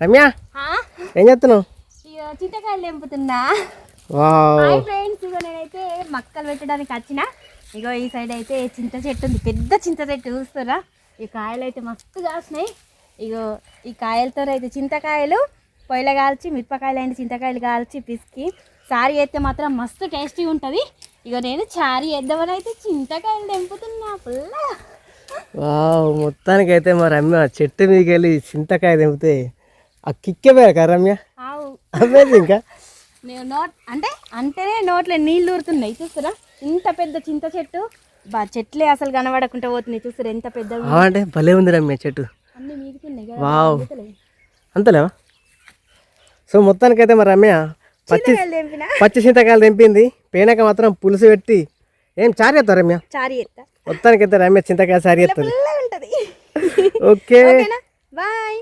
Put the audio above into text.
రమ్య ఏం చేస్తున్నావు? చింతకాయలు తెంపుతున్నా. ఫ్రెండ్స్ ఇగో నేనైతే మక్కలు పెట్టడానికి వచ్చిన. ఇగో ఈ సైడ్ అయితే చింత చెట్టు ఉంది, పెద్ద చింత చెట్టు చూస్తారా? ఈ కాయలు అయితే మస్తు కాసినాయి. ఇగో ఈ కాయలతో అయితే చింతకాయలు పొయ్యిలో కాల్చి, మిరపకాయలు అయిన చింతకాయలు కాల్చి పిసికి చారు చేస్తే మాత్రం మస్తు టేస్టీగా ఉంటుంది. ఇగో నేను చారు చేద్దామని అయితే చింతకాయలు తెంపుతున్నా పుల్ల. మొత్తానికి అయితే మా రమ్య చెట్టు మీదకి వెళ్ళి చింతకాయ తెంపితే ఆ కిక్కే పోయా కదా రమ్య. అవేది ఇంకా అంటేనే నోట్లో నీళ్ళు ఊరుతున్నాయి చూస్తారా? ఇంత పెద్ద చింత చెట్టు, చెట్లే అసలు కనబడకుండా పోతున్నాయి చూస్తారా ఎంత పెద్దగా అంటే భలే ఉంది రమ్య చెట్టు. అన్ని మీగుతున్నాయి కదా. వావ్ అంతలేవా? సో మొత్తానికైతే మా రమ్య పచ్చి చింతకాయలు తెంపింది. పేనక మాత్రం పులుసు పెట్టి ఏం చారు చేస్తా రమ్య? చారు చేస్తా. మొత్తానికైతే రమ్య చింతకాయ చారు చేస్తుంది. ఉంటది. Okay bye.